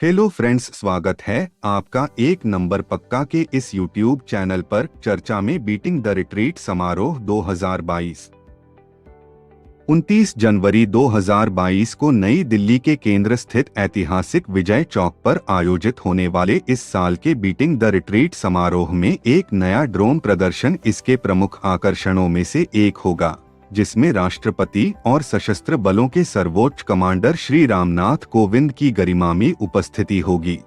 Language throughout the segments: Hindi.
हेलो फ्रेंड्स, स्वागत है आपका एक नंबर पक्का के इस YouTube चैनल पर। चर्चा में बीटिंग द रिट्रीट समारोह 2022। 29 जनवरी 2022 को नई दिल्ली के केंद्र स्थित ऐतिहासिक विजय चौक पर आयोजित होने वाले इस साल के बीटिंग द रिट्रीट समारोह में एक नया ड्रोन प्रदर्शन इसके प्रमुख आकर्षणों में से एक होगा, जिसमें राष्ट्रपति और सशस्त्र बलों के सर्वोच्च कमांडर श्री रामनाथ कोविंद की गरिमा में उपस्थिति होगी।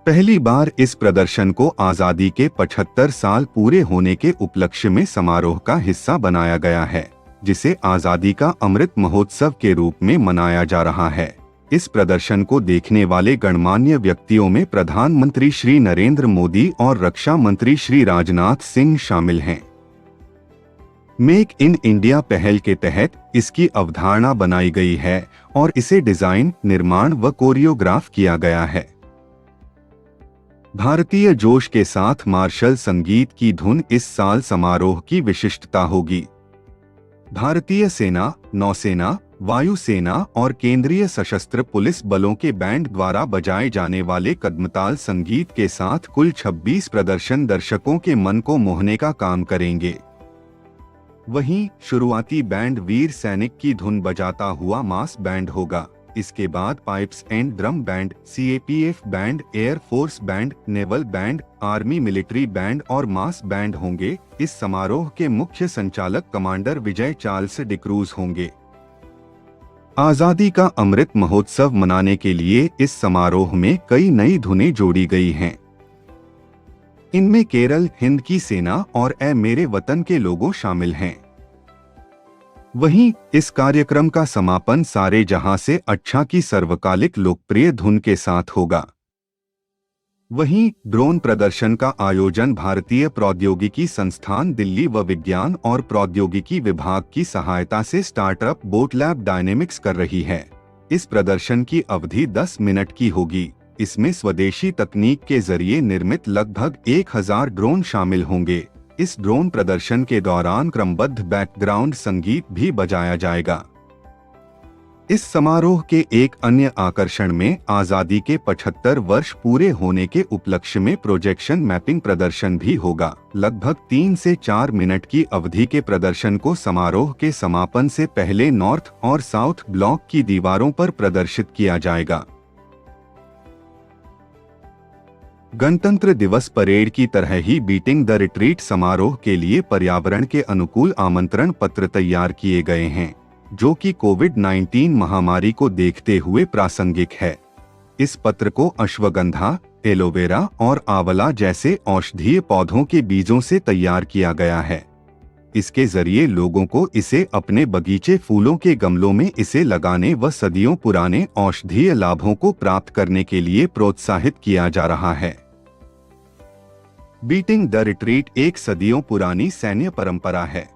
पहली बार इस प्रदर्शन को आजादी के 75 साल पूरे होने के उपलक्ष्य में समारोह का हिस्सा बनाया गया है, जिसे आजादी का अमृत महोत्सव के रूप में मनाया जा रहा है। इस प्रदर्शन को देखने वाले गणमान्य व्यक्तियों में प्रधानमंत्री श्री नरेंद्र मोदी और रक्षा मंत्री श्री राजनाथ सिंह शामिल हैं। मेक इन इंडिया पहल के तहत इसकी अवधारणा बनाई गई है और इसे डिजाइन, निर्माण व कोरियोग्राफ किया गया है। भारतीय जोश के साथ मार्शल संगीत की धुन इस साल समारोह की विशिष्टता होगी। भारतीय सेना, नौसेना, वायुसेना और केंद्रीय सशस्त्र पुलिस बलों के बैंड द्वारा बजाए जाने वाले कदमताल संगीत के साथ कुल 26 प्रदर्शन दर्शकों के मन को मोहने का काम करेंगे। वहीं शुरुआती बैंड वीर सैनिक की धुन बजाता हुआ मास बैंड होगा। इसके बाद pipes and drum band, CAPF band, air force band, naval band, army military band और मास बैंड होंगे। इस समारोह के मुख्य संचालक कमांडर विजय चार्ल्स डिक्रूज होंगे। आजादी का अमृत महोत्सव मनाने के लिए इस समारोह में कई नई धुनें जोड़ी गई हैं। इनमें केरल, हिंद की सेना और ए मेरे वतन के लोगों शामिल हैं। वहीं इस कार्यक्रम का समापन सारे जहां से अच्छा की सर्वकालिक लोकप्रिय धुन के साथ होगा। वहीं ड्रोन प्रदर्शन का आयोजन भारतीय प्रौद्योगिकी संस्थान दिल्ली व विज्ञान और प्रौद्योगिकी विभाग की सहायता से स्टार्टअप बोटलैब डायनेमिक्स कर रही है। इस प्रदर्शन की अवधि 10 मिनट की होगी। इसमें स्वदेशी तकनीक के जरिए निर्मित लगभग 1000 ड्रोन शामिल होंगे। इस ड्रोन प्रदर्शन के दौरान क्रमबद्ध बैकग्राउंड संगीत भी बजाया जाएगा। इस समारोह के एक अन्य आकर्षण में आजादी के 75 वर्ष पूरे होने के उपलक्ष्य में प्रोजेक्शन मैपिंग प्रदर्शन भी होगा। लगभग 3 से 4 मिनट की अवधि के प्रदर्शन को समारोह के समापन से पहले नॉर्थ और साउथ ब्लॉक की दीवारों पर प्रदर्शित किया जाएगा। गणतंत्र दिवस परेड की तरह ही बीटिंग द रिट्रीट समारोह के लिए पर्यावरण के अनुकूल आमंत्रण पत्र तैयार किए गए हैं, जो कि कोविड-19 महामारी को देखते हुए प्रासंगिक है। इस पत्र को अश्वगंधा, एलोवेरा और आंवला जैसे औषधीय पौधों के बीजों से तैयार किया गया है। इसके जरिए लोगों को इसे अपने बगीचे, फूलों के गमलों में इसे लगाने व सदियों पुराने औषधीय लाभों को प्राप्त करने के लिए प्रोत्साहित किया जा रहा है। बीटिंग द रिट्रीट एक सदियों पुरानी सैन्य परंपरा है।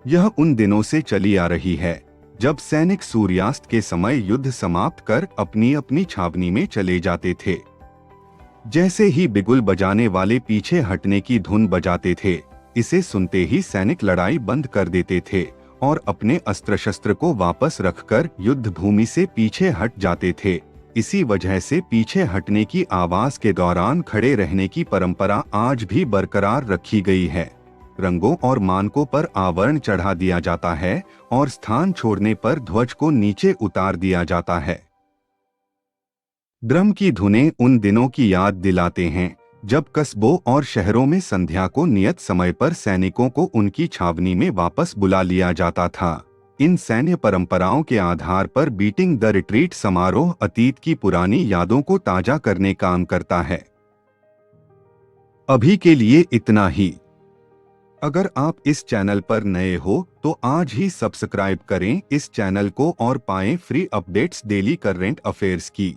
यह उन दिनों से चली आ रही है जब सैनिक सूर्यास्त के समय युद्ध समाप्त कर अपनी अपनी छावनी में चले जाते थे। जैसे ही बिगुल बजाने वाले पीछे हटने की धुन बजाते थे, इसे सुनते ही सैनिक लड़ाई बंद कर देते थे और अपने अस्त्र शस्त्र को वापस रखकर युद्ध भूमि से पीछे हट जाते थे। इसी वजह से पीछे हटने की आवाज के दौरान खड़े रहने की परंपरा आज भी बरकरार रखी गई है। रंगों और मानकों पर आवरण चढ़ा दिया जाता है और स्थान छोड़ने पर ध्वज को नीचे उतार दिया जाता है। ड्रम की धुनें उन दिनों की याद दिलाते हैं जब कस्बों और शहरों में संध्या को नियत समय पर सैनिकों को उनकी छावनी में वापस बुला लिया जाता था। इन सैन्य परंपराओं के आधार पर बीटिंग द रिट्रीट समारोह अतीत की पुरानी यादों को ताजा करने का काम करता है। अभी के लिए इतना ही। अगर आप इस चैनल पर नए हो तो आज ही सब्सक्राइब करें इस चैनल को और पाएं free updates daily current affairs की।